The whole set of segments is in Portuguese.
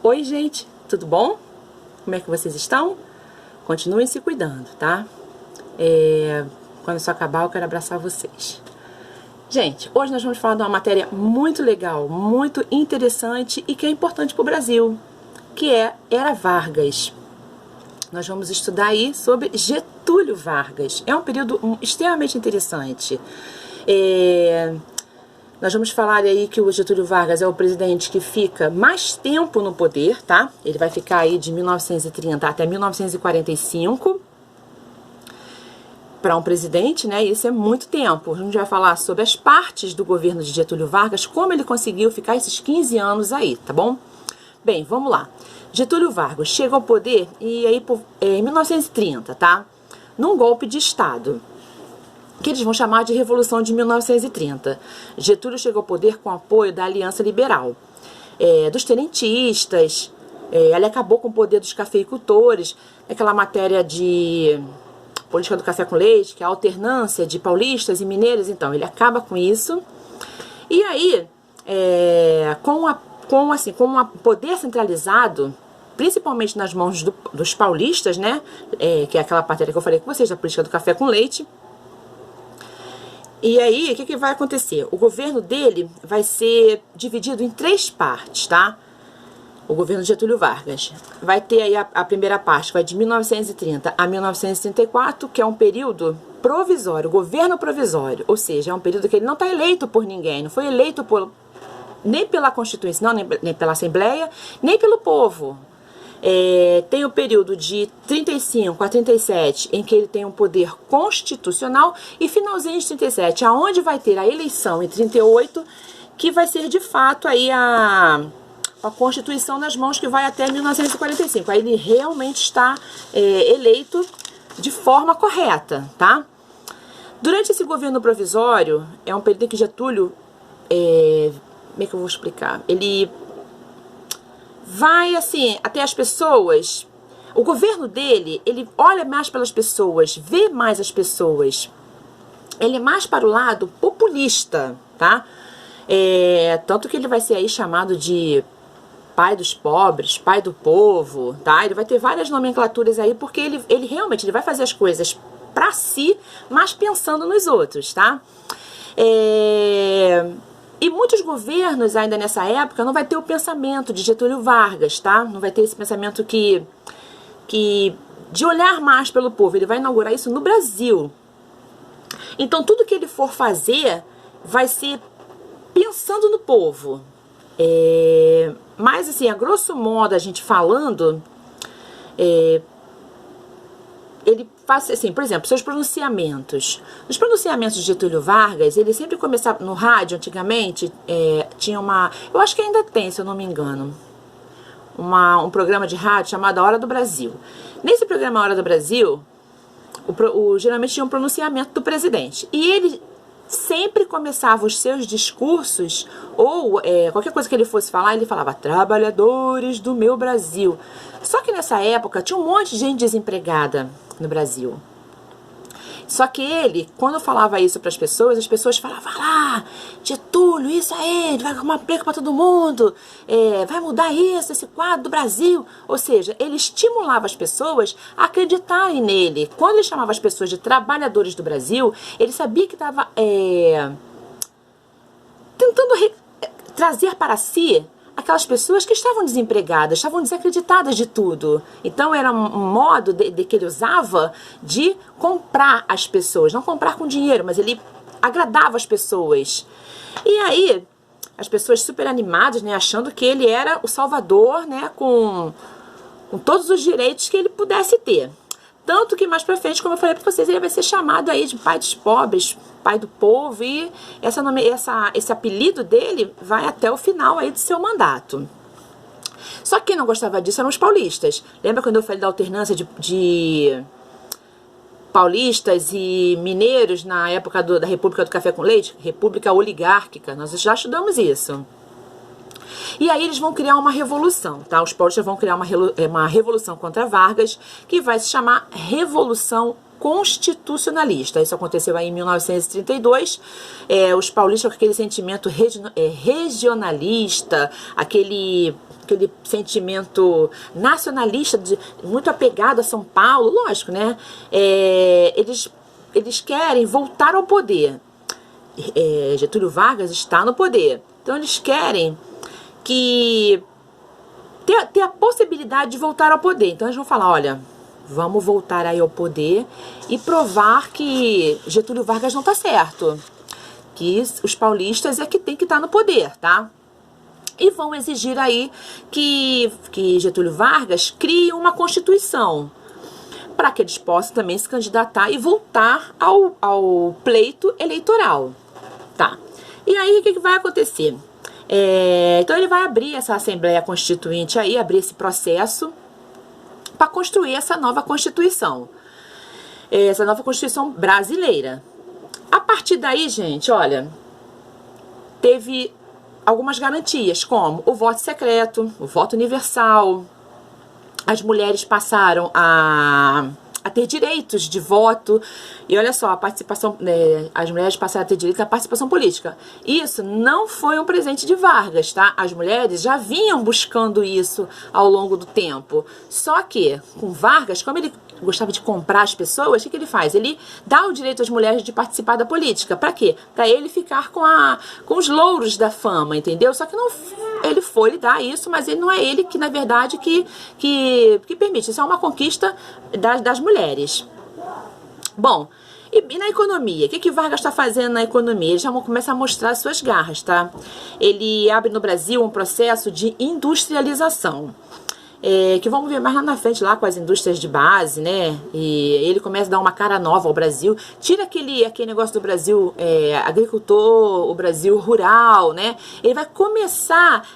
Oi, gente, tudo bom? Como é que vocês estão? Continuem se cuidando, tá? Quando isso acabar, eu quero abraçar vocês. Gente, hoje nós vamos falar de uma matéria muito legal, muito interessante e que é importante para o Brasil, que é Era Vargas. Nós vamos estudar aí sobre Getúlio Vargas. É um período extremamente interessante. Nós vamos falar aí que o Getúlio Vargas é o presidente que fica mais tempo no poder, tá? Ele vai ficar aí de 1930 até 1945 para um presidente, né? Isso é muito tempo. A gente vai falar sobre as partes do governo de Getúlio Vargas, como ele conseguiu ficar esses 15 anos aí, tá bom? Bem, vamos lá. Getúlio Vargas chega ao poder em 1930, tá? Num golpe de Estado, que eles vão chamar de Revolução de 1930. Getúlio chegou ao poder com apoio da Aliança Liberal, dos tenentistas, ele acabou com o poder dos cafeicultores, aquela matéria de política do café com leite, que é a alternância de paulistas e mineiros, então ele acaba com isso. E aí, com um poder centralizado, principalmente nas mãos dos paulistas, né, que é aquela matéria que eu falei com vocês, da política do café com leite. E aí, o que vai acontecer? O governo dele vai ser dividido em 3 partes, tá? O governo de Getúlio Vargas. Vai ter aí a primeira parte, que vai de 1930 a 1934, que é um período provisório, governo provisório. Ou seja, é um período que ele não está eleito por ninguém, não foi eleito nem pela Constituição, nem pela Assembleia, nem pelo povo. Tem o período de 35 a 37, em que ele tem um poder constitucional, e finalzinho de 37, aonde vai ter a eleição em 38, que vai ser de fato aí a Constituição nas mãos, que vai até 1945. Aí ele realmente está eleito de forma correta, tá? Durante esse governo provisório, é um período em que Getúlio, como é que eu vou explicar? Ele vai, assim, até as pessoas. O governo dele, ele olha mais pelas pessoas, vê mais as pessoas. Ele é mais para o lado populista, tá? Tanto que ele vai ser aí chamado de pai dos pobres, pai do povo, tá? Ele vai ter várias nomenclaturas aí, porque ele realmente ele vai fazer as coisas para si, mas pensando nos outros, tá? E muitos governos ainda nessa época não vai ter o pensamento de Getúlio Vargas, tá? Não vai ter esse pensamento de olhar mais pelo povo. Ele vai inaugurar isso no Brasil. Então tudo que ele for fazer vai ser pensando no povo. Mas assim, a grosso modo, a gente falando, ele faz assim, por exemplo, seus pronunciamentos. Os pronunciamentos de Getúlio Vargas, ele sempre começava no rádio, antigamente, tinha eu acho que ainda tem, se eu não me engano, um programa de rádio chamado A Hora do Brasil. Nesse programa A Hora do Brasil, geralmente tinha um pronunciamento do presidente. E ele sempre começava os seus discursos, ou qualquer coisa que ele fosse falar, ele falava: trabalhadores do meu Brasil. Só que nessa época tinha um monte de gente desempregada no Brasil. Só que ele, quando falava isso para as pessoas falavam: lá, Getúlio, isso aí, ele vai arrumar emprego para todo mundo, vai mudar isso, esse quadro do Brasil. Ou seja, ele estimulava as pessoas a acreditarem nele. Quando ele chamava as pessoas de trabalhadores do Brasil, ele sabia que estava tentando trazer para si aquelas pessoas que estavam desempregadas, estavam desacreditadas de tudo. Então era um modo de que ele usava de comprar as pessoas, não comprar com dinheiro, mas ele agradava as pessoas. E aí, as pessoas super animadas, né, achando que ele era o salvador, né, com todos os direitos que ele pudesse ter. Tanto que mais pra frente, como eu falei pra vocês, ele vai ser chamado aí de pai dos pobres, pai do povo, e esse apelido dele vai até o final aí do seu mandato. Só que quem não gostava disso eram os paulistas. Lembra quando eu falei da alternância de paulistas e mineiros na época da República do Café com Leite? República oligárquica, nós já estudamos isso. E aí eles vão criar uma revolução, tá? Os paulistas vão criar uma revolução contra Vargas, que vai se chamar Revolução constitucionalista. Isso aconteceu aí em 1932. Os paulistas com aquele sentimento regionalista, aquele sentimento nacionalista, muito apegado a São Paulo, lógico, né? Eles querem voltar ao poder. Getúlio Vargas está no poder. Então eles querem ter a possibilidade de voltar ao poder. Então eles vão falar, olha, vamos voltar aí ao poder e provar que Getúlio Vargas não está certo. Que os paulistas é que tem que estar no poder, tá? E vão exigir aí que Getúlio Vargas crie uma constituição para que eles possam também se candidatar e voltar ao pleito eleitoral, tá? E aí o que vai acontecer? Então ele vai abrir essa Assembleia Constituinte aí, abrir esse processo para construir essa nova Constituição. Essa nova Constituição brasileira. A partir daí, gente, olha, teve algumas garantias, como o voto secreto, o voto universal. As mulheres passaram a ter direitos de voto. E olha só, a participação, as mulheres passaram a ter direito à participação política. Isso não foi um presente de Vargas, tá? As mulheres já vinham buscando isso ao longo do tempo. Só que, com Vargas, como ele gostava de comprar as pessoas, o que ele faz? Ele dá o direito às mulheres de participar da política. Pra quê? Pra ele ficar com os louros da fama, entendeu? Só que não, ele dá isso, mas ele não é ele que, na verdade, que permite. Isso é uma conquista das mulheres. Bom, e na economia? O que Vargas está fazendo na economia? Ele já começa a mostrar as suas garras, tá? Ele abre no Brasil um processo de industrialização. Que vamos ver mais lá na frente, lá com as indústrias de base, né? E ele começa a dar uma cara nova ao Brasil. Tira aquele negócio do Brasil agricultor, o Brasil rural, né? Ele vai começar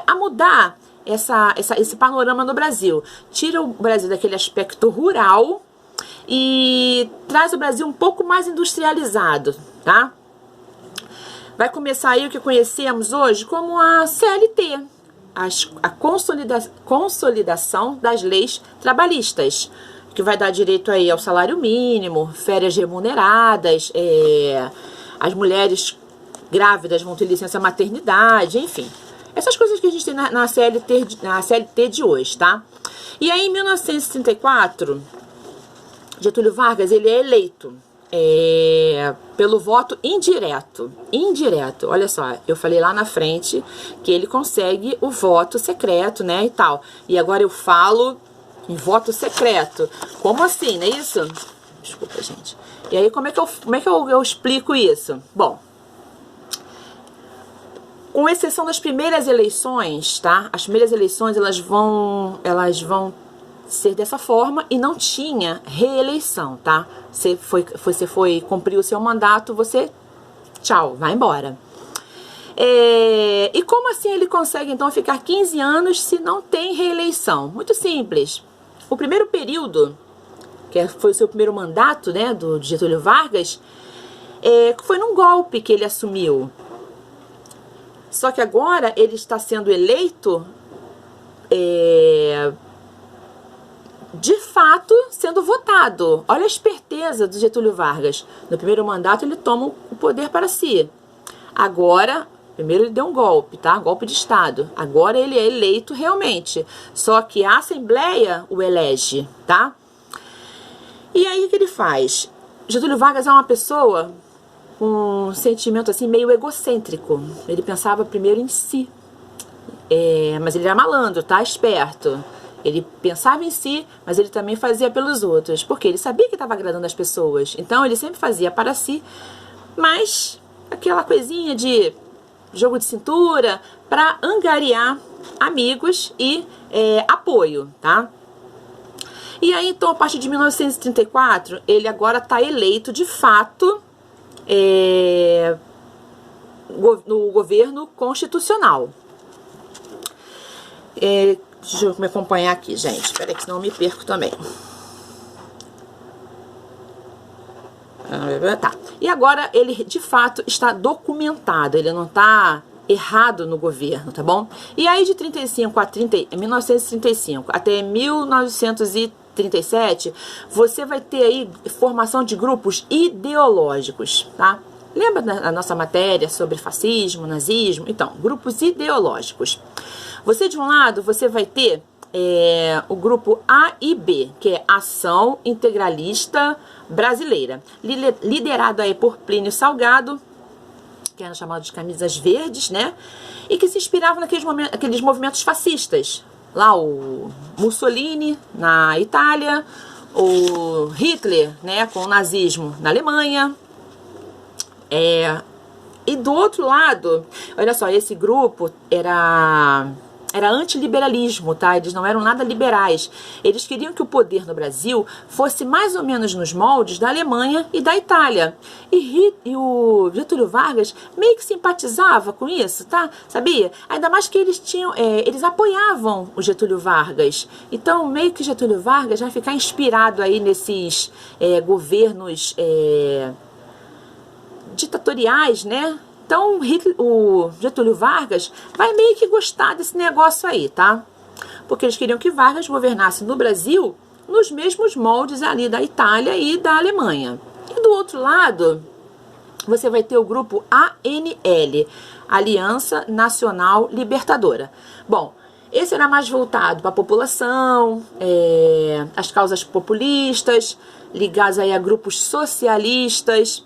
a mudar esse panorama no Brasil. Tira o Brasil daquele aspecto rural e traz o Brasil um pouco mais industrializado, tá? Vai começar aí o que conhecemos hoje como a CLT. A consolidação das leis trabalhistas, que vai dar direito aí ao salário mínimo, férias remuneradas, as mulheres grávidas vão ter licença maternidade, enfim. Essas coisas que a gente tem na CLT de hoje, tá? E aí, em 1934, Getúlio Vargas, ele é eleito pelo voto indireto. Indireto, olha só, eu falei lá na frente que ele consegue o voto secreto, né, e tal. E agora eu falo em voto secreto. Como assim, não é isso? Desculpa, gente. E aí, como é que eu explico isso? Bom, com exceção das primeiras eleições, tá? As primeiras eleições, elas vão ser dessa forma e não tinha reeleição, tá? Você cumpriu o seu mandato, você, tchau, vai embora. E como assim ele consegue, então, ficar 15 anos se não tem reeleição? Muito simples. O primeiro período, que foi o seu primeiro mandato, né, do Getúlio Vargas, foi num golpe que ele assumiu. Só que agora ele está sendo eleito de fato sendo votado. Olha a esperteza do Getúlio Vargas. No primeiro mandato ele toma o poder para si. Agora, primeiro ele deu um golpe, tá? Golpe de Estado. Agora ele é eleito realmente. Só que a Assembleia o elege, tá? E aí o que ele faz? Getúlio Vargas é uma pessoa com um sentimento assim meio egocêntrico. Ele pensava primeiro em si. Mas ele era malandro, tá? Esperto. Ele pensava em si, mas ele também fazia pelos outros, porque ele sabia que estava agradando as pessoas. Então ele sempre fazia para si, mas aquela coisinha de jogo de cintura para angariar amigos e apoio, tá? E aí, então, a partir de 1934, ele agora está eleito de fato no governo constitucional. Deixa eu me acompanhar aqui, gente. Espera aí, que senão eu me perco também. Tá. E agora ele, de fato, está documentado. Ele não está errado no governo, tá bom? E aí, de 1935 até 1939, 37, você vai ter aí formação de grupos ideológicos, tá? Lembra da nossa matéria sobre fascismo, nazismo? Então, grupos ideológicos. Você, de um lado, você vai ter o grupo A e B, que é Ação Integralista Brasileira, liderado aí por Plínio Salgado, que era chamado de camisas verdes, né? E que se inspirava naqueles movimentos fascistas. Lá o Mussolini na Itália, o Hitler, né, com o nazismo na Alemanha. E do outro lado, olha só, esse grupo era antiliberalismo, tá? Eles não eram nada liberais. Eles queriam que o poder no Brasil fosse mais ou menos nos moldes da Alemanha e da Itália. E o Getúlio Vargas meio que simpatizava com isso, tá? Sabia? Ainda mais que eles eles apoiavam o Getúlio Vargas. Então, meio que Getúlio Vargas vai ficar inspirado aí nesses governos ditatoriais, né? Então, o Getúlio Vargas vai meio que gostar desse negócio aí, tá? Porque eles queriam que Vargas governasse no Brasil nos mesmos moldes ali da Itália e da Alemanha. E do outro lado, você vai ter o grupo ANL, Aliança Nacional Libertadora. Bom, esse era mais voltado para a população, as causas populistas, ligados aí a grupos socialistas.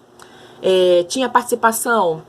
Tinha participação